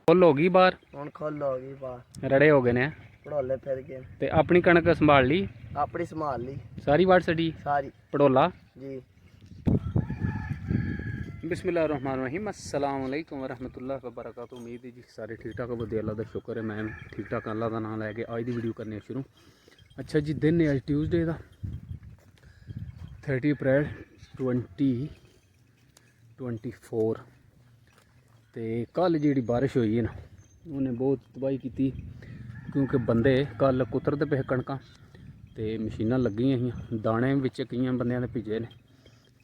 ਫੁੱਲ ਹੋ ਗਈ ਬਾਹਰ ਹੁਣ ਖੁੱਲ ਹੋ ਗਈ ਬਾਹਰ, ਰੜੇ ਹੋ ਗਏ ਨੇ ਪੜੋਲੇ ਫਿਰ ਗਏ ਤੇ ਆਪਣੀ ਕਣਕ ਸੰਭਾਲ ਲਈ, ਆਪਣੀ ਸੰਭਾਲ ਲਈ ਸਾਰੀ ਵੱਢ ਛੱਡੀ ਸਾਰੀ ਪੜੋਲਾ ਜੀ। बिस्मिल्लाहिर्रहमानिर्रहीम अस्सलाम वालेकुम वरहमतुल्लाहि वबरकातुहू। उम्मीद है जी सारे ठीक ठाक हो, अल्लाह का शुक्र है। मैं ठीक ठाक अल्लाह का नाम लैके अज की वीडियो करने शुरू। अच्छा जी, दिन है अज ट्यूसडे का 30 अप्रैल 2024 तो कल जी बारिश हुई है ना, उन्हें बहुत तबाही की, क्योंकि बंदे कल कुतरते पे कणक तो मशीनां लगी ही, दाने बिच कई बंदियां दे भिजे ने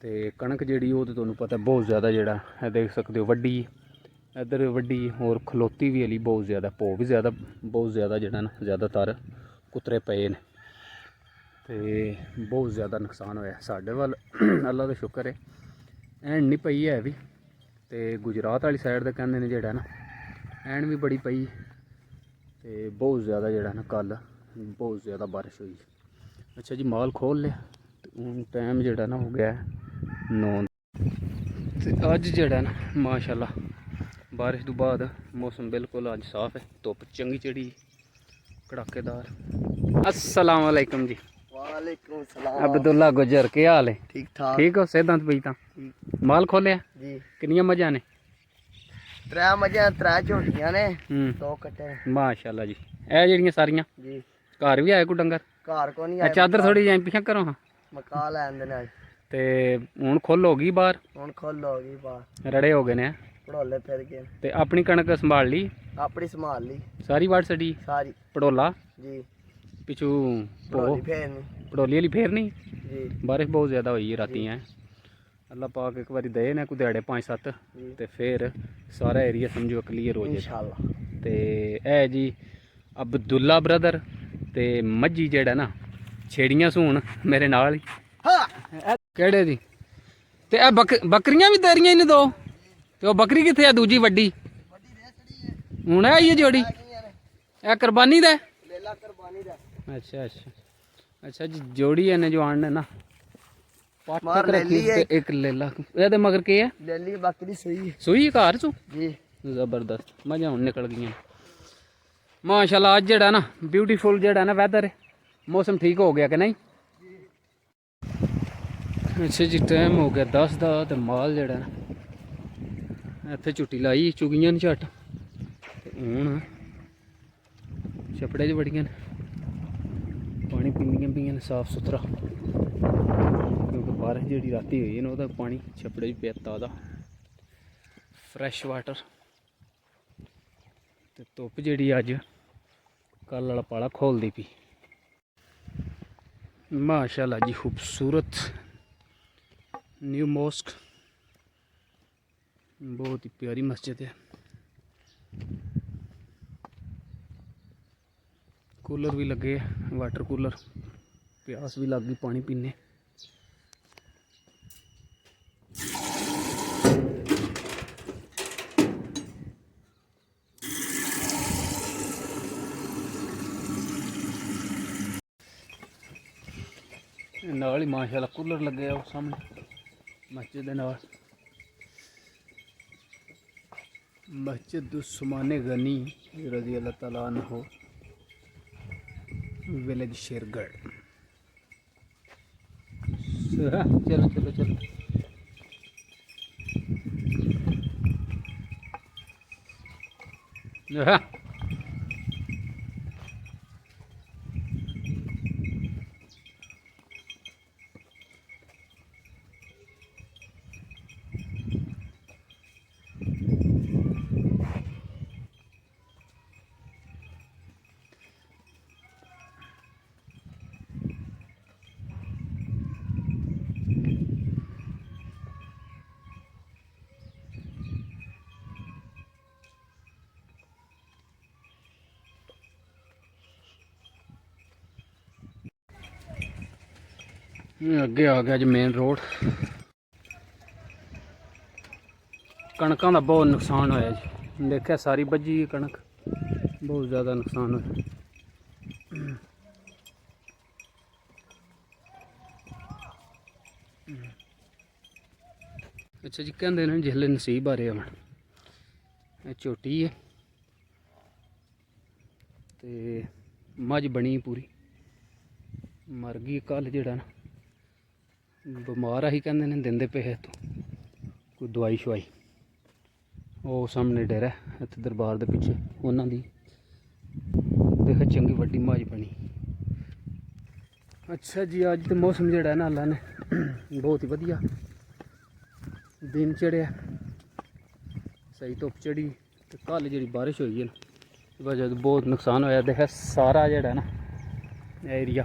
तो कणक जी वो तो तुहानूं पता बहुत ज़्यादा जोड़ा देख सकते हो वड्डी, इधर वड्डी और खलोती भी हली बहुत ज़्यादा, भो भी ज़्यादा बहुत ज़्यादा जोड़ा ना ज़्यादातर कुतरे पे ने तो बहुत ज़्यादा नुकसान होया साढ़े वाल। अल्लाह का शुक्र है ऐन नहीं पई है भी, तो गुजरात वाली साइड तो कहते हैं जोड़ा ना ऐन भी बड़ी पई तो बहुत ज़्यादा जोड़ा ना कल बहुत ज़्यादा बारिश हुई। अच्छा जी, माल खोल लिया तो टाइम जोड़ा ना हो गया 9 तो अज जोड़ा ना माशाल्लाह बारिश तो बाद मौसम बिल्कुल अज साफ है, धुप चंगी चढ़ी कड़ाकेदार। अस्सलाम वालेकुम जी। वालेकुम सलाम। अब्दुल्ला गुजर के हाल है? ठीक ठाक। ठीक हो सेहत पई? माल खोलिया जी। किनिया मजा ने? 3 मझां 3 झोटियां ने 2 कट्टे माशाल्लाह जी। ए जेड़ियां सारियां जी घर भी आए को डंगर? घर को नहीं आए, चादर थोड़ी जी पिछा करो हाँ मका लैन दे नाल ते हुण खुल हो गई बाहर, ਹੁਣ ਖੁੱਲ ਹੋ गई बाहर, रड़े हो गए ने पड़ोले फिर गए ते अपनी कणक संभाल ली, अपनी संभाल ली सारी वड़ छड़ी सारी पड़ोला जी। पिछू पड़ोली फेर नहीं पड़ोली वाली फेर नहीं, जी। बारिश बहुत ज़्यादा हुई है राती है। अल्लाह पाक एक बार दे ने कोई दिहाड़े 5-7 तो फिर सारा एरिया समझो क्लीयर हो जाए इंशाल्लाह। तो है जी अब्दुल्ला ब्रदर ते मज्जी जेड़ा ना छेड़ियां सून मेरे नाल ही केड़े दी ते ए बकरियां भी तेरियां ही ने 2 ते ओ बकरी किथे है दूजी वड्डी? हुण आई है जोड़ी ए कुर्बानी दा? लेला कुर्बानी दा। अच्छा अच्छा अच्छा जी, जोड़ी है ने जो आने ना मार लेली है एक लेला ए मगर के है? लेली बकरी सुई सुई घर सु जी। जबरदस्त मजा हुण निकल गई माशाल्लाह। अज जेड़ा ना ब्यूटीफुल जेड़ा ना वैदर है, मौसम ठीक हो गया कि नहीं? अच्छा जी, टाइम हो गया 10 का तो माल जेड़ा ना इत्थे झुट्टी लाई चुगियां न झट हूँ छपड़े च बड़ियां पानी पींदियां भी साफ सुथरा, क्योंकि बारिश जी राती हुई है ना पानी छपड़े च पिया ताज़ा फ्रैश वाटर। तो धुप जी अज कल वाला पाला खोलती पी माशाल्लाह जी। खूबसूरत न्यू मॉस्क, बहुत ही प्यारी मस्जिद है। कूलर भी लगे, वाटर कूलर, प्यास भी लग गई पानी पीने। नाल ही माशाल्लाह कूलर लगे उस सामने मस्जिद दे नाल। मस्जिद उस्माने गनी रज़ी अल्लाह तआला अन्हु, विलेज शेरगढ़। चलो चलो चलो अगे आ गया जी मेन रोड। कणकों का बहुत नुकसान होया जी, देखा सारी बजी कणक, बहुत ज़्यादा नुकसान होया। अच्छा जी, कहते हैं जिसले नसीब आ रहे हो झोटी है ਤੇ ਮੱਝ ਬਣੀ ਪੂਰੀ, ਮਰ ਗਈ ਕੱਲ ਜਿਹੜਾ ਨਾ ਬਿਮਾਰ ਆਹੀ ਕਹਿੰਦੇ ਨੇ ਦਿੰਦੇ ਪਏ ਇੱਥੋਂ ਕੋਈ ਦਵਾਈ ਸ਼ਵਾਈ। ਉਹ ਸਾਹਮਣੇ ਡੇਰਾ ਇੱਥੇ ਦਰਬਾਰ ਦੇ ਪਿੱਛੇ ਉਹਨਾਂ ਦੀ ਦੇਖ ਚੰਗੀ ਵੱਡੀ ਮੱਝ ਬਣੀ। ਅੱਛਾ ਜੀ, ਅੱਜ ਤੇ ਮੌਸਮ ਜਿਹੜਾ ਨਾ ਅੱਲਾ ਨੇ ਬਹੁਤ ਹੀ ਵਧੀਆ ਦਿਨ ਚੜਿਆ, ਸਹੀ ਧੁੱਪ ਚੜੀ। ਤੇ ਕੱਲ ਜਿਹੜੀ ਬਾਰਿਸ਼ ਹੋਈ ਹੈ ਨਾ ਵਜ੍ਹਾ ਤੋਂ ਬਹੁਤ ਨੁਕਸਾਨ ਹੋਇਆ। ਦੇਖਿਆ ਸਾਰਾ ਜਿਹੜਾ ਨਾ ਏਰੀਆ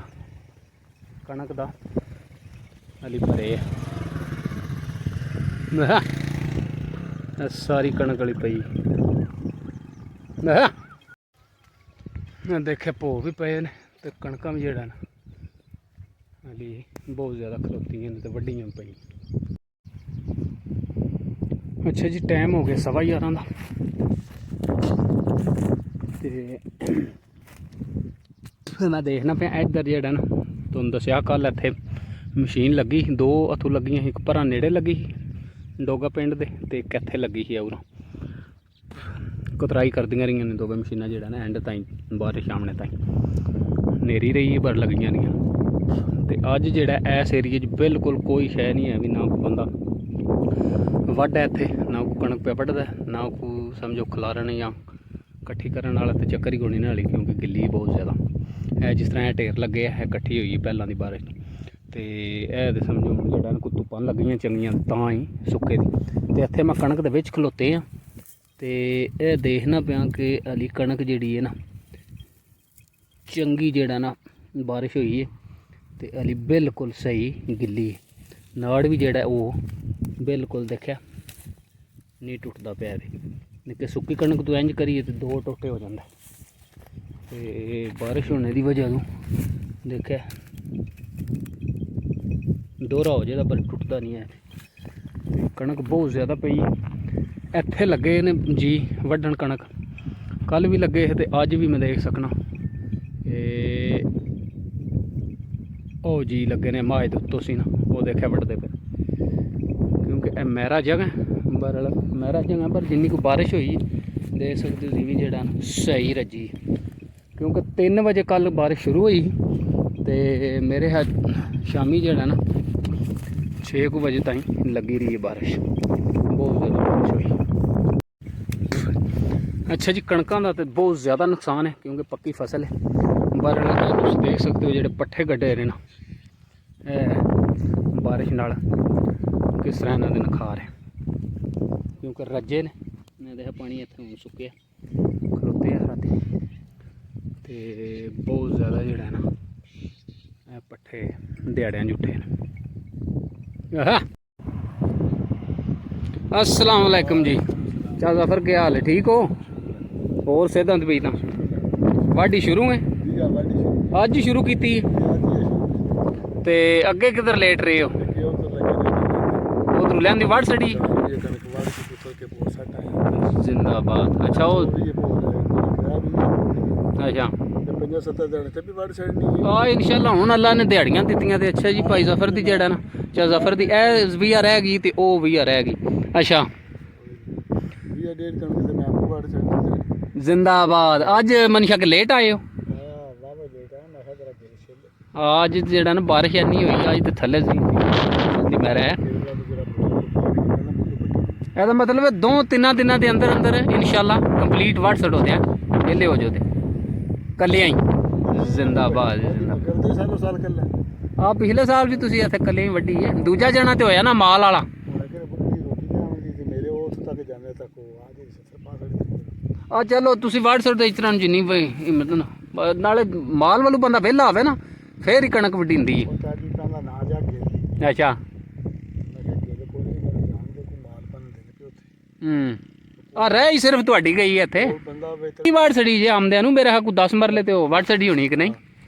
ਕਣਕ ਦਾ ਹਲੀ ਭਰੇ ਹੈ। ਸਾਰੀ ਕਣਕ ਵਾਲੀ ਪਈ ਦੇਖਿਆ ਭੋ ਵੀ ਪਏ ਨੇ ਤੇ ਕਣਕਾਂ ਵੀ ਜਿਹੜਾ ਨਾ ਹਲੀ ਬਹੁਤ ਜ਼ਿਆਦਾ ਖਲੋਤੀਆਂ ਨੇ ਤੇ ਵੱਡੀਆਂ ਪਈ। ਅੱਛਾ ਜੀ, ਟਾਈਮ ਹੋ ਗਿਆ 11:15 ਦਾ ਤੇ ਮੈਂ ਦੇਖਣਾ ਪਿਆ ਇੱਧਰ ਜਿਹੜਾ ਨਾ ਤੁਹਾਨੂੰ ਦੱਸਿਆ ਕੱਲ ਇੱਥੇ ਮਸ਼ੀਨ ਲੱਗੀ, 2 ਇੱਥੋਂ ਲੱਗੀਆਂ ਸੀ, ਇੱਕ ਭਰਾ ਨੇੜੇ ਲੱਗੀ ਸੀ ਡੋਗਾ ਪਿੰਡ ਦੇ ਤੇ ਇੱਕ ਇੱਥੇ ਲੱਗੀ ਸੀ ਉਰਾਂ ਕੁਤਰਾਈ ਕਰਦੀਆਂ ਰਹੀਆਂ ਨੇ ਦੋਵੇਂ ਮਸ਼ੀਨਾਂ ਜਿਹੜਾ ਨਾ ਐਂਡ ਤਾਈਂ ਬਾਰਿਸ਼ ਸਾਹਮਣੇ ਤਾਈਂ ਹਨੇਰੀ ਰਹੀ ਪਰ ਲੱਗੀਆਂ ਰਹੀਆਂ। ਤੇ ਅੱਜ ਜਿਹੜਾ ਇਸ ਏਰੀਏ 'ਚ ਬਿਲਕੁਲ ਕੋਈ ਸ਼ੈ ਨਹੀਂ ਹੈ ਵੀ ਨਾ ਕੋਈ ਬੰਦਾ ਵੱਢ ਹੈ ਇੱਥੇ, ਨਾ ਕੋਈ ਕਣਕ ਪਿਆ ਵੱਢਦਾ, ਨਾ ਕੋਈ ਸਮਝੋ ਖਿਲਾਰਨ ਜਾਂ ਇਕੱਠੀ ਕਰਨ ਵਾਲਾ ਤੇ ਚੱਕਰ ਹੀ ਕੋਈ ਨਹੀਂ ਨਾਲੀ, ਕਿਉਂਕਿ ਗਿੱਲੀ ਬਹੁਤ ਜ਼ਿਆਦਾ ਹੈ। ਜਿਸ ਤਰ੍ਹਾਂ ਇਹ ਢੇਰ ਲੱਗੇ ਆ, ਇਹ ਇਕੱਠੀ ਹੋਈ ਪਹਿਲਾਂ ਦੀ ਬਾਰਿਸ਼ ਤੇ ਇਹ ਤੇ ਸਮਝੋ ਹੁਣ ਜਿਹੜਾ ਨਾ ਕੋਈ ਧੁੱਪਾਂ ਲੱਗੀਆਂ ਚੰਗੀਆਂ ਤਾਂ ਹੀ ਸੁੱਕੇ ਦੀ। ਤੇ ਇੱਥੇ ਮੈਂ ਕਣਕ ਦੇ ਵਿੱਚ ਖਲੋਤੇ ਆ ਤੇ ਇਹ ਦੇਖਣਾ ਪਿਆ ਕਿ ਅਲੀ ਕਣਕ ਜਿਹੜੀ ਹੈ ਨਾ ਚੰਗੀ ਜਿਹੜਾ ਨਾ ਬਾਰਿਸ਼ ਹੋਈ ਹੈ ਤੇ ਅਲੀ ਬਿਲਕੁਲ ਸਹੀ ਗਿੱਲੀ ਹੈ। ਨਾੜ ਵੀ ਜਿਹੜਾ ਉਹ ਬਿਲਕੁਲ ਦੇਖਿਆ ਨਹੀਂ ਟੁੱਟਦਾ ਪਿਆ ਵੀ, ਨਹੀਂ ਕਿ ਸੁੱਕੀ ਕਣਕ ਤੋਂ ਇੰਜ ਕਰੀਏ ਤੇ 2 ਟੋਟੇ ਹੋ ਜਾਂਦਾ। ਤੇ ਬਾਰਿਸ਼ ਹੋਣੇ ਦੀ ਵਜ੍ਹਾ ਤੋਂ ਦੇਖਿਆ ਦੋਹਰਾ ਹੋ ਜਾਂਦਾ ਪਰ ਟੁੱਟਦਾ ਨਹੀਂ ਹੈ। ਤੇ ਕਣਕ ਬਹੁਤ ਜ਼ਿਆਦਾ ਪਈ ਇੱਥੇ ਲੱਗੇ ਨੇ ਜੀ ਵੱਢਣ ਕਣਕ, ਕੱਲ ਵੀ ਲੱਗੇ ਤੇ ਅੱਜ ਵੀ ਮੈਂ ਦੇਖ ਸਕਣਾ ਇਹ ਉਹ ਜੀ ਲੱਗੇ ਨੇ ਮਾਝ ਦੇ ਉੱਤੋਂ ਸੀ ਨਾ, ਉਹ ਦੇਖਿਆ ਵੱਢਦੇ ਪਏ, ਕਿਉਂਕਿ ਇਹ ਮਹਿਰਾ ਜਗ੍ਹਾ ਬਰਲ ਮਹਿਰਾ ਜਗ੍ਹਾ ਪਰ ਜਿੰਨੀ ਕੋਈ ਬਾਰਿਸ਼ ਹੋਈ ਦੇਖ ਸਕਦੇ ਹੋ ਵੀ ਜਿਹੜਾ ਸਹੀ ਰੱਜੀ, ਕਿਉਂਕਿ 3 ਵਜੇ ਕੱਲ ਬਾਰਿਸ਼ ਸ਼ੁਰੂ ਹੋਈ ਤੇ ਮੇਰੇ ਸ਼ਾਮੀ ਜਿਹੜਾ ਨਾ 6 ਵਜੇ ਤਾਈਂ ਲੱਗੀ ਰਹੀ ਹੈ ਬਾਰਿਸ਼, ਬਹੁਤ ਜ਼ਿਆਦਾ ਬਾਰਿਸ਼ ਹੋਈ। ਅੱਛਾ ਜੀ, ਕਣਕਾਂ ਦਾ ਤਾਂ ਬਹੁਤ ਜ਼ਿਆਦਾ ਨੁਕਸਾਨ ਹੈ ਕਿਉਂਕਿ ਪੱਕੀ ਫਸਲ ਹੈ। ਬਰਲ ਤੁਸੀਂ ਦੇਖ ਸਕਦੇ ਹੋ ਜਿਹੜੇ ਪੱਠੇ ਗੱਡੇ ਨੇ ਨਾ ਇਹ ਬਾਰਿਸ਼ ਨਾਲ ਕਿਸ ਤਰ੍ਹਾਂ ਇਹਨਾਂ ਦੇ ਨਖਾਰ ਹੈ, ਕਿਉਂਕਿ ਰੱਜੇ ਨੇ ਮੈਂ ਦੇਖਿਆ ਪਾਣੀ ਇੱਥੇ ਹੁਣ ਸੁੱਕਿਆ ਖਲੋਤੇ ਆ ਰਾਤੀ ਤੇ ਬਹੁਤ ਜ਼ਿਆਦਾ ਜਿਹੜਾ ਨਾ ਇਹ ਪੱਠੇ ਦਿਹਾੜਿਆਂ ਜੁੱਠੇ ਨੇ। अस्सलाम वालेकुम जी, क्या ज़फ़र क्या हाल है, ठीक हो? और सेहत भी तो वाढ़ी शुरू है अज ही शुरू की ते अगे किधर लेट रहे हो? उधर लिया वाढ़ सड़ी जिंदाबाद। अच्छा वो अच्छा हाँ इंशाल्लाह हुण अल्लाह ने दिहाड़ियां दित्तियां ते अच्छा जी भाई ज़फ़र दी जेड़ा ना चा ज़फ़र दी ए भी रह गई ते ओ भी रह गई। अच्छा जिंदाबाद। अज मनशा के लेट आए हो? अज जेड़ा ना बारिश इन्नी हुई अज तो थल्ले मेरा है ਇਹਦਾ मतलब 2-3 ਦਿਨਾਂ ਦੇ ਅੰਦਰ ਅੰਦਰ ਇਨਸ਼ਾਅੱਲਾ ਕੰਪਲੀਟ ਵਾਟ ਛੱਡ ਹੋ ਦਿਆਂ ਵਿਹਲੇ ਹੋ ਜਾਓ ਤੇ ਕੱਲੇ ਆਈ ਜ਼ਿੰਦਾਬਾਦ ਆ ਪਿਛਲੇ ਸਾਲ ਵੀ ਤੁਸੀਂ ਇੱਥੇ ਕੱਲੇ ਹੀ ਵੱਡੀ ਹੈ, ਦੂਜਾ ਜਣਾ ਤੇ ਹੋਇਆ ਨਾ ਮਾਲ ਵਾਲਾ ਆ ਚਲੋ ਤੁਸੀਂ ਵਾਟ ਛੱਡ ਇਸ ਤਰ੍ਹਾਂ ਜਿੰਨੀ ਮਤਲਬ ਨਾਲੇ ਮਾਲ ਵਾਲੂ ਬੰਦਾ ਵਿਹਲਾ ਹੋਵੇ ਨਾ ਫੇਰ ਹੀ ਕਣਕ ਵੱਡੀ ਹੁੰਦੀ ਹੈ। ਅੱਛਾ ਆ ਰਹਿ ਹੀ ਸਿਰਫ ਤੁਹਾਡੀ ਗਈ ਹੈ ਇੱਥੇ ਕੀ ਵਾੜ ਛੜੀ ਜੇ ਆਮਦਿਆਂ ਨੂੰ ਮੇਰੇ ਕੋਈ 10 ਮਰਲੇ ਤੇ ਉਹ ਵਾੜ ਛੜੀ ਹੋਣੀ ਕਿ ਨਹੀਂ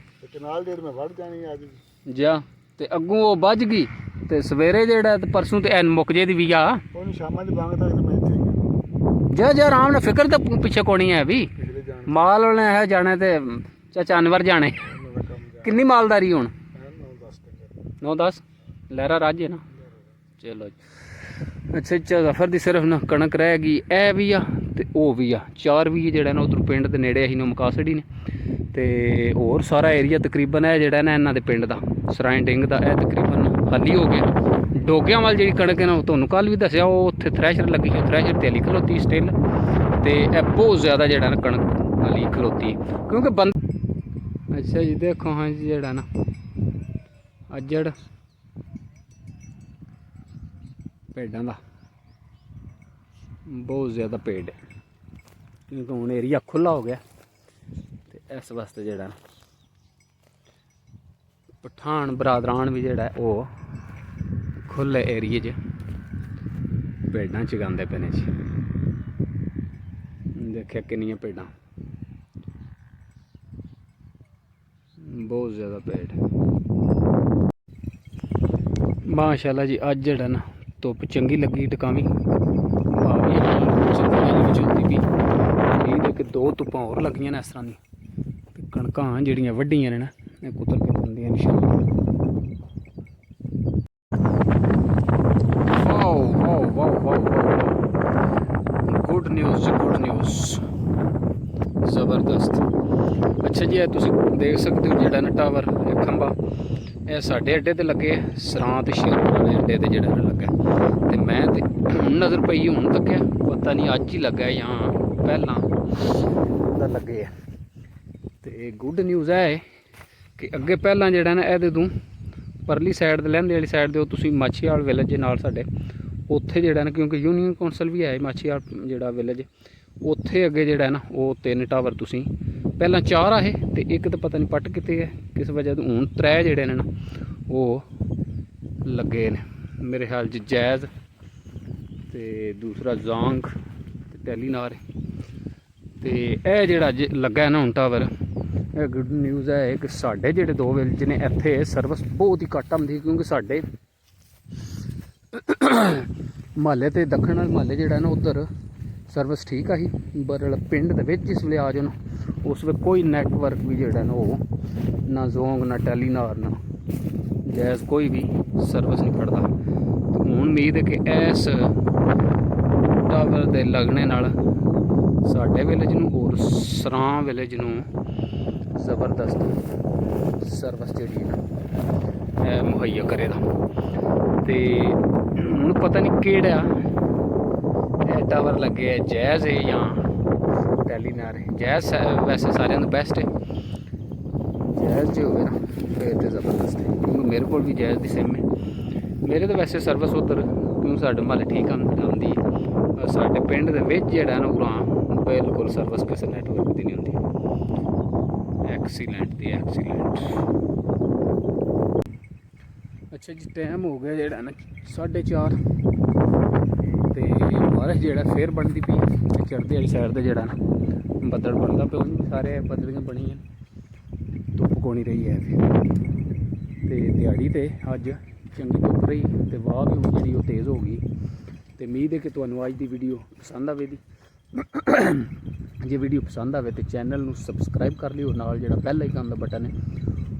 ਕਨਾਲ ਡੇਢ ਮੈਂ ਵੜ ਜਾਣੀ ਅੱਜ ਜਾ ਤੇ ਅੱਗੋਂ ਉਹ ਵੱਜ ਗਈ ਤੇ ਸਵੇਰੇ ਜਿਹੜਾ ਤੇ ਪਰਸੋਂ ਤੇ ਐਨ ਮੁੱਕ ਜੇ ਦੀ ਵੀ ਆ ਉਹਨੂੰ ਸ਼ਾਮਾਂ ਦੀ ਬਾਂਗ ਤੱਕ ਤੇ ਮੈਂ ਇੱਥੇ ਜਾ ਜਾ ਆਰਾਮ ਨਾਲ ਫਿਕਰ ਤੇ ਪਿੱਛੇ ਕੋਣੀ ਹੈ ਵੀ ਮਾਲ ਵਾਲੇ ਹੈ ਜਾਣੇ ਤੇ ਚਾਚਾ ਅਨਵਰ ਜਾਣੇ ਕਿੰਨੀ ਮਾਲਦਾਰੀ ਹੁਣ 9-10 ਲਹਿਰਾ ਰਾਜੇ ਨਾ ਚਲੋ ਅੱਛਾ ਅੱਛਾ ज़फ़र ਦੀ ਸਿਰਫ ਨਾ ਕਣਕ ਰਹਿ ਗਈ ਇਹ ਵੀ ਆ ਤੇ ਉਹ ਵੀ ਆ 4 ਵੀ ਜਿਹੜਾ ਨਾ ਉਧਰ ਪਿੰਡ ਦੇ ਨੇੜੇ ਅਸੀਂ ਨੂੰ ਮੁਕਾਸੜੀ ਨੇ ਤੇ ਹੋਰ ਸਾਰਾ ਏਰੀਆ ਤਕਰੀਬਨ ਹੈ ਜਿਹੜਾ ਨਾ ਇਹਨਾਂ ਦੇ ਪਿੰਡ ਦਾ ਸਰਾਈਂਡਿੰਗ ਦਾ ਇਹ ਤਕਰੀਬਨ ਖਾਲੀ ਹੋ ਗਿਆ। ਡੋਗਿਆਂ ਵੱਲ ਜਿਹੜੀ ਕਣਕ ਹੈ ਨਾ ਉਹ ਤੁਹਾਨੂੰ ਕੱਲ੍ਹ ਵੀ ਦੱਸਿਆ, ਉਹ ਉੱਥੇ ਥ੍ਰੈਸ਼ਰ ਲੱਗੀ ਹੋਈ, ਥ੍ਰੈਸ਼ਰ ਤੇ ਹਲੀ ਖਲੋਤੀ ਸਟਿਲ, ਤੇ ਇਹ ਬਹੁਤ ਜ਼ਿਆਦਾ ਜਿਹੜਾ ਨਾ ਕਣਕ ਹਲੀ ਖਲੋਤੀ ਕਿਉਂਕਿ ਅੱਛਾ ਜੀ ਦੇਖੋ ਹਾਂ ਜੀ ਜਿਹੜਾ ਨਾ ਅੱਜੜ ਭੇਡਾਂ ਦਾ ਬਹੁਤ ਜ਼ਿਆਦਾ ਭੇਡ ਹੈ ਕਿਉਂਕਿ ਹੁਣ ਏਰੀਆ ਖੁੱਲਾ ਹੋ ਗਿਆ ਤੇ ਇਸ ਵਾਸਤੇ ਜਿਹੜਾ ਪਠਾਨ ਬਰਾਦਰਾਨ ਵੀ ਜਿਹੜਾ ਉਹ ਖੁੱਲੇ ਏਰੀਏ 'ਚ ਭੇਡਾਂ ਚਗਾਉਂਦੇ ਪਏ ਨੇ ਜੀ। ਦੇਖਿਆ ਕਿੰਨੀਆਂ ਭੇਡਾਂ, ਬਹੁਤ ਜ਼ਿਆਦਾ ਭੇਡ ਮਾਸ਼ਾਅੱਲਾ ਜੀ। ਅੱਜ ਜਿਹੜਾ ਨਾ ਧੁੱਪ ਚੰਗੀ ਲੱਗੀ ਟਿਕਾਵੀਂ, ਹਵਾ ਵੀ ਚੰਗੀ ਚਲਦੀ ਪਈ। ਇਹ ਦੇ ਕਿ 2 ਧੁੱਪਾਂ ਹੋਰ ਲੱਗੀਆਂ ਨੇ ਇਸ ਤਰ੍ਹਾਂ ਦੀ, ਤੇ ਕਣਕਾਂ ਜਿਹੜੀਆਂ ਵੱਡੀਆਂ ਨੇ ਨਾ ਇਹ ਕੁਤਰ ਕੇ ਦਿੰਦੀਆਂ ਇਨਸ਼ਾਅੱਲਾ। ਗੁੱਡ ਨਿਊਜ਼, ਗੁੱਡ ਨਿਊਜ਼, ਜ਼ਬਰਦਸਤ। ਅੱਛਾ ਜੀ, ਇਹ ਤੁਸੀਂ ਦੇਖ ਸਕਦੇ ਹੋ ਜਿਹੜਾ ਨਾ ਟਾਵਰ, ਇਹ ਖੰਭਾ, ਇਹ ਸਾਡੇ ਅੱਡੇ ਤੇ ਲੱਗੇ, ਸਰਾਂ ਤੇ ਸ਼ੇਰਪੁਰ ਵਾਲੇ ਅੱਡੇ ਤੇ ਜਿਹੜਾ ਨਾ ਲੱਗਾ। ਤੇ ਮੈਂ ਤੇ ਹੁਣ ਨਜ਼ਰ ਪਈ, ਹੁਣ ਤੱਕਿਆ ਪਤਾ ਨਹੀਂ ਅੱਜ ਹੀ ਲੱਗਾ ਜਾਂ ਪਹਿਲਾਂ ਦਾ ਲੱਗੇ ਆ। ਤੇ ਗੁੱਡ ਨਿਊਜ਼ ਹੈ ਕਿ ਅੱਗੇ ਪਹਿਲਾਂ ਜਿਹੜਾ ਨਾ ਇਹਦੇ ਤੋਂ ਪਰਲੀ ਸਾਈਡ ਤੇ ਲਹਿੰਦੇ ਵਾਲੀ ਸਾਈਡ ਦੇ ਉਹ ਤੁਸੀਂ ਮਾਛੀਵਾਲ ਵਿਲੇਜ ਦੇ ਨਾਲ ਸਾਡੇ ਉੱਥੇ ਜਿਹੜਾ ਨਾ, ਕਿਉਂਕਿ ਯੂਨੀਅਨ ਕੌਂਸਲ ਵੀ ਹੈ ਮਾਛੀਵਾਲ ਜਿਹੜਾ ਵਿਲੇਜ, ਉੱਥੇ ਅੱਗੇ ਜਿਹੜਾ ਨਾ ਉਹ 3 ਟਾਵਰ ਤੁਸੀਂ ਪਹਿਲਾਂ 4 ਆਏ ਤੇ ਇੱਕ ਤਾਂ ਪਤਾ ਨਹੀਂ ਪੱਟ ਕਿਤੇ ਹੈ ਕਿਸ ਵਜ੍ਹਾ ਤੋਂ, ਹੁਣ 3 ਜਿਹੜੇ ਨੇ ਨਾ ਉਹ ਲੱਗੇ ਨੇ ਮੇਰੇ ਖਿਆਲ 'ਚ, ਜੈਜ਼ ਤੇ ਦੂਸਰਾ ਜ਼ੋਂਗ ਤੇ ਟੈਲੀਨਾਰ। ਤੇ ਇਹ ਜਿਹੜਾ ਲੱਗਾ ਨਾ ਹੁਣ ਟਾਵਰ, ਇਹ ਗੁੱਡ ਨਿਊਜ਼ ਹੈ ਕਿ ਸਾਡੇ ਜਿਹੜੇ 2 ਵਿਲੇਜ ਨੇ ਇੱਥੇ ਸਰਵਿਸ ਬਹੁਤ ਹੀ ਘੱਟ ਆਉਂਦੀ, ਕਿਉਂਕਿ ਸਾਡੇ ਮਹੱਲੇ ਤੇ ਦੱਖਣ ਵਾਲੇ ਮਹੱਲੇ ਜਿਹੜਾ ਨਾ ਉੱਧਰ ਸਰਵਿਸ ਠੀਕ ਆਹੀ, ਪਰ ਪਿੰਡ ਦੇ ਵਿੱਚ ਜਿਸ ਵੇਲੇ ਆ ਜਾਣ ਉਸ ਵੇਲੇ ਕੋਈ ਨੈਟਵਰਕ ਵੀ ਜਿਹੜਾ ਨਾ ਉਹ ਨਾ ਜ਼ੋਂਗ ਨਾ ਟੈਲੀਨਾਰ ਨਾ ਜੈਜ਼ ਕੋਈ ਵੀ ਸਰਵਿਸ ਨਹੀਂ ਫੜਦਾ। ਤੇ ਹੁਣ ਉਮੀਦ ਹੈ ਕਿ ਇਸ ਟਾਵਰ ਦੇ ਲੱਗਣੇ ਨਾਲ ਸਾਡੇ ਵਿਲੇਜ ਨੂੰ ਔਰ ਸਰਾਂ ਵਿਲੇਜ ਨੂੰ ਜ਼ਬਰਦਸਤ ਸਰਵਿਸ ਜਿਹੜੀ ਨਾ ਇਹ ਮੁਹੱਈਆ ਕਰੇਗਾ। ਤੇ ਹੁਣ ਪਤਾ ਨਹੀਂ ਕਿਹੜਾ ਇਹ ਟਾਵਰ ਲੱਗੇ, ਜੈਜ਼ ਹੈ ਜਾਂ ਟੈਲੀਨਾਰ ਹੈ। ਜੈਜ਼ ਵੈਸੇ ਸਾਰਿਆਂ ਨੂੰ ਬੈਸਟ ਹੈ, ਜੈਜ਼ ਜੇ ਹੋਵੇ ਨਾ ਫਿਰ ਤੇ ਜ਼ਬਰਦਸਤ ਹੈ, ਕਿਉਂਕਿ ਮੇਰੇ ਕੋਲ ਵੀ ਜੈਜ਼ ਦੀ ਸਿਮ ਹੈ। ਮੇਰੇ ਤਾਂ ਵੈਸੇ ਸਰਵਿਸ ਉੱਧਰ ਕਿਉਂਕਿ ਸਾਡੇ ਮਹੱਲੇ ਠੀਕ ਆਉਂਦੀ ਹੈ, ਸਾਡੇ ਪਿੰਡ ਦੇ ਵਿੱਚ ਜਿਹੜਾ ਨਾ ਉਰਾਂ ਬਿਲਕੁਲ ਸਰਵਿਸ ਕਿਸੇ ਨੈਟਵਰਕ ਦੀ ਨਹੀਂ ਹੁੰਦੀ। ਐਕਸੀਲੈਂਟ ਦੀ ਐਕਸੀਲੈਂਟ। ਅੱਛਾ ਜੀ, ਟਾਈਮ ਹੋ ਗਿਆ ਜਿਹੜਾ ਨਾ 4:30 ਤੇ ਬਾਰਿਸ਼ ਜਿਹੜਾ ਫੇਰ ਬਣਦੀ ਪਈ, ਚੜ੍ਹਦੀ ਵਾਲੀ ਸਾਈਡ ਤੇ ਜਿਹੜਾ ਨਾ ਬੱਦਲ ਬਣਦਾ ਪਿਆ, ਸਾਰੇ ਬੱਦਲੀਆਂ ਬਣੀਆਂ, ਧੁੱਪ ਕੋਣੀ ਰਹੀ ਹੈ ਤੇ ਦਿਹਾੜੀ ਤੇ ਅੱਜ ਚੰਗੀ ਧੁੱਪ ਰਹੀ ਤੇ ਵਾਹ ਵੀ ਜਿਹੜੀ ਉਹ ਤੇਜ਼ ਹੋ ਗਈ। ਤੇ ਉਮੀਦ ਹੈ ਕਿ ਤੁਹਾਨੂੰ ਅੱਜ ਦੀ ਵੀਡੀਓ ਪਸੰਦ ਆਵੇਗੀ। ਜੇ ਵੀਡੀਓ ਪਸੰਦ ਆਵੇ ਤੇ ਚੈਨਲ ਨੂੰ ਸਬਸਕ੍ਰਾਈਬ ਕਰ ਲਿਓ, ਨਾਲ ਜਿਹੜਾ ਬੈਲ ਆਈਕਨ ਦਾ ਬਟਨ ਹੈ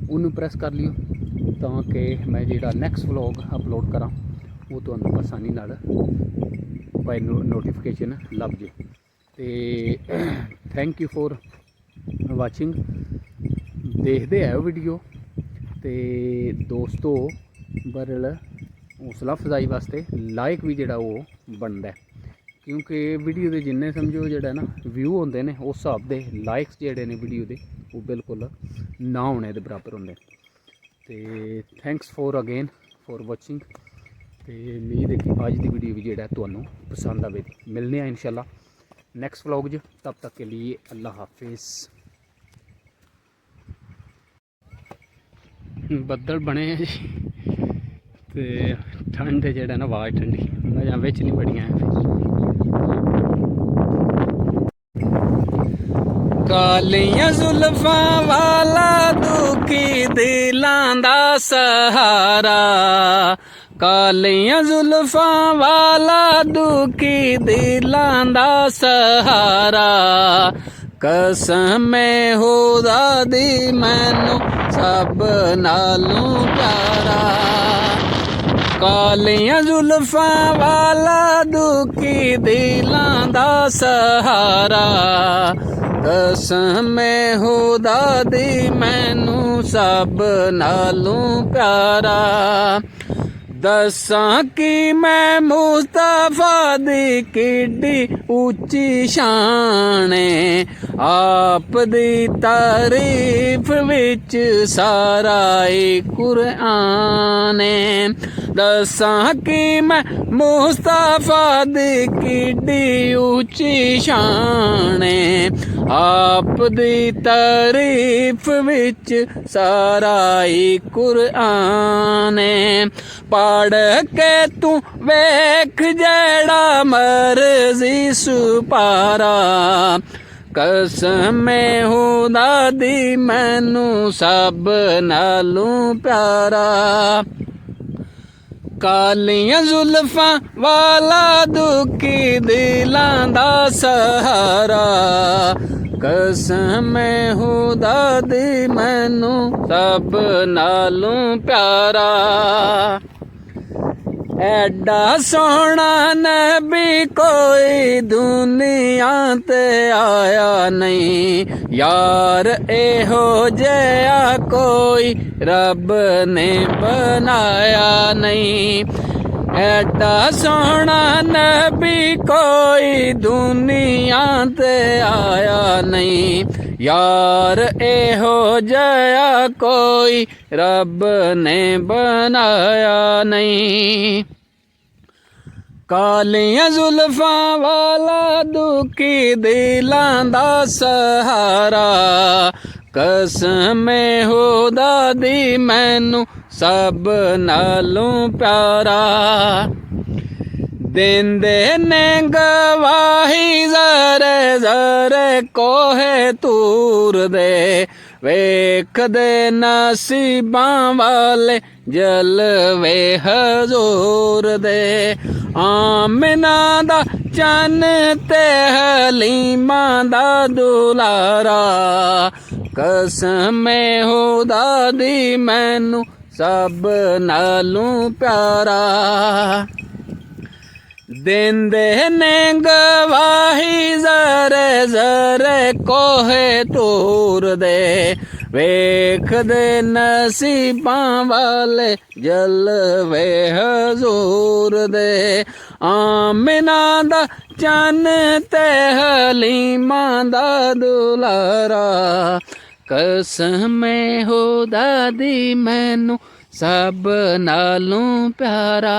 ਉਹਨੂੰ ਪ੍ਰੈਸ ਕਰ ਲਿਓ ਤਾਂ ਕਿ ਮੈਂ ਜਿਹੜਾ ਨੈਕਸਟ ਵਲੌਗ ਅਪਲੋਡ ਕਰਾਂ ਉਹ ਤੁਹਾਨੂੰ ਆਸਾਨੀ ਨਾਲ ਬਾਈ ਨੋਟੀਫਿਕੇਸ਼ਨ ਲੱਭ ਜੇ। ਤੇ ਥੈਂਕ ਯੂ ਫॉर ਵਾਚਿੰਗ। ਦੇਖਦੇ ਆਓ ਵੀਡੀਓ ਤੇ ਦੋਸਤੋ, ਬਰਲ ਹੌਸਲਾ ਅਫਜ਼ਾਈ ਵਾਸਤੇ ਲਾਈਕ ਵੀ ਜਿਹੜਾ ਉਹ ਬਣਦਾ, ਕਿਉਂਕਿ ਵੀਡੀਓ ਦੇ ਜਿੰਨੇ ਸਮਝੋ ਜਿਹੜਾ ਨਾ ਵਿਊ ਹੁੰਦੇ ਨੇ ਉਸ ਹਿਸਾਬ ਦੇ ਲਾਈਕਸ ਜਿਹੜੇ ਨੇ ਵੀਡੀਓ ਦੇ ਉਹ ਬਿਲਕੁਲ ਨਾ ਹੋਣੇ ਦੇ ਬਰਾਬਰ ਹੁੰਦੇ। ਤੇ ਥੈਂਕਸ ਅਗੇਨ ਫॉर ਵਾਚਿੰਗ। ਤੇ ਉਮੀਦ ਹੈ ਕਿ ਅੱਜ ਦੀ ਵੀਡੀਓ ਵੀ ਜਿਹੜਾ ਤੁਹਾਨੂੰ ਪਸੰਦ ਆਵੇਗੀ। ਮਿਲਨੇ ਆ ਇਨਸ਼ਾਅੱਲਾ नेक्स्ट व्लॉग जो, तब तक के लिए अल्लाह हाफिज़। बदल बने हैं जी ते ठंड जेड़ा ना आवाज़ ठंडी मजा बिच नहीं बड़ियां कालियां जुल्फां वाला दुखी दिलां दा सहारा, कालियां जुल्फां वाला दुखी दिलां दा सहारा, कसम खुदा दी मैनू सब नालों प्यारा, कालियां जुल्फां वाला दुखी दिलां दा सहारा, ਕਸਮ ਖੁਦਾ ਦੀ ਮੈਨੂੰ ਸਭ ਨਾਲੋਂ ਪਿਆਰਾ। ਦੱਸਾਂ ਕਿ ਮੈਂ ਮੁਸਤਫਾ ਦੀ ਕਿੱਡੀ ਉੱਚੀ ਸ਼ਾਨ ਏ, ਆਪ ਦੀ ਤਾਰੀਫ ਵਿੱਚ ਸਾਰਾ ਏ ਕੁਰਾਨ ਏ। ਦੱਸਾਂ ਕਿ ਮੈਂ ਮੁਸਤਫਾ ਦੀ ਕਿੱਡੀ ਉੱਚੀ ਸ਼ਾਨ ਏ, ਆਪ ਦੀ ਤਾਰੀਫ ਵਿੱਚ ਸਾਰਾ ਈ ਕੁਰਾਨ ਏ। ਪੜ ਕੇ ਤੂੰ ਵੇਖ ਜਿਹੜਾ ਮਰਜ਼ੀ ਸੁਪਾਰਾ, ਕਸਮ ਖੁਦਾ ਦੀ ਮੈਨੂੰ ਸਭ ਨਾਲੋਂ ਪਿਆਰਾ। ਕਾਲੀਆਂ ਜ਼ੁਲਫਾਂ ਵਾਲਾ ਦੁਖੀ ਦਿਲਾਂ ਦਾ ਸਹਾਰਾ, ਕਸਮ ਖੁਦਾ ਦੀ ਮੈਨੂੰ ਸਭ ਨਾਲੋਂ ਪਿਆਰਾ। ਐਡਾ ਸੋਹਣਾ ਨਬੀ ਕੋਈ ਦੁਨੀਆ ਤੇ ਆਇਆ ਨਹੀਂ, ਯਾਰ ਇਹੋ ਜਿਹਾ ਕੋਈ ਰੱਬ ਨੇ ਬਣਾਇਆ ਨਹੀਂ। ਐਡਾ ਸੋਹਣਾ ਨਬੀ ਕੋਈ ਦੁਨੀਆ ਤੇ ਆਇਆ ਨਹੀਂ, ਯਾਰ ਇਹੋ ਜਿਹਾ ਕੋਈ ਰੱਬ ਨੇ ਬਣਾਇਆ ਨਹੀਂ। ਕਾਲੀਆਂ ਜ਼ੁਲਫਾਂ ਵਾਲਾ ਦੁਖੀ ਦਿਲਾਂ ਦਾ ਸਹਾਰਾ, ਕਸਮ ਖੁਦਾ ਦੀ ਮੈਨੂੰ ਸਭ ਨਾਲੋਂ ਪਿਆਰਾ। ਦਿੰਦੇ ਨੇ ਗਵਾਹੀ ਜ਼ਰੇ ਜ਼ਰੇ ਕੋਹੇ ਤੂਰ ਦੇ, ਵੇਖਦੇ ਨਸੀਬਾਂ ਵਾਲੇ ਜਲਵੇ ਹਜ਼ੂਰ ਦੇ। ਆਮਨਾ ਦਾ ਚੰਨ ਤੇ ਹਲੀਮਾ ਦਾ ਦੁਲਾਰਾ, ਕਸਮ ਖੁਦਾ ਦੀ ਮੈਨੂੰ ਸਭ ਨਾਲੋਂ ਪਿਆਰਾ। ਦਿੰਦੇ ਨੇ ਗਵਾਹੀ ਜ਼ਰੇ ਜ਼ਰੇ ਕੋਹੇ ਤੂਰ ਦੇ, ਵੇਖਦੇ ਨਸੀਬਾਂ ਵਾਲੇ ਜਲਵੇ ਹਜ਼ੂਰ ਦੇ। ਆਮਨਾ ਦਾ ਚੰਨ ਤੇ ਹਲੀਮਾ ਦਾ ਦੁਲਾਰਾ, ਕਸਮ ਖੁਦਾ ਦੀ ਮੈਨੂੰ ਸਭ ਨਾਲੋਂ ਪਿਆਰਾ।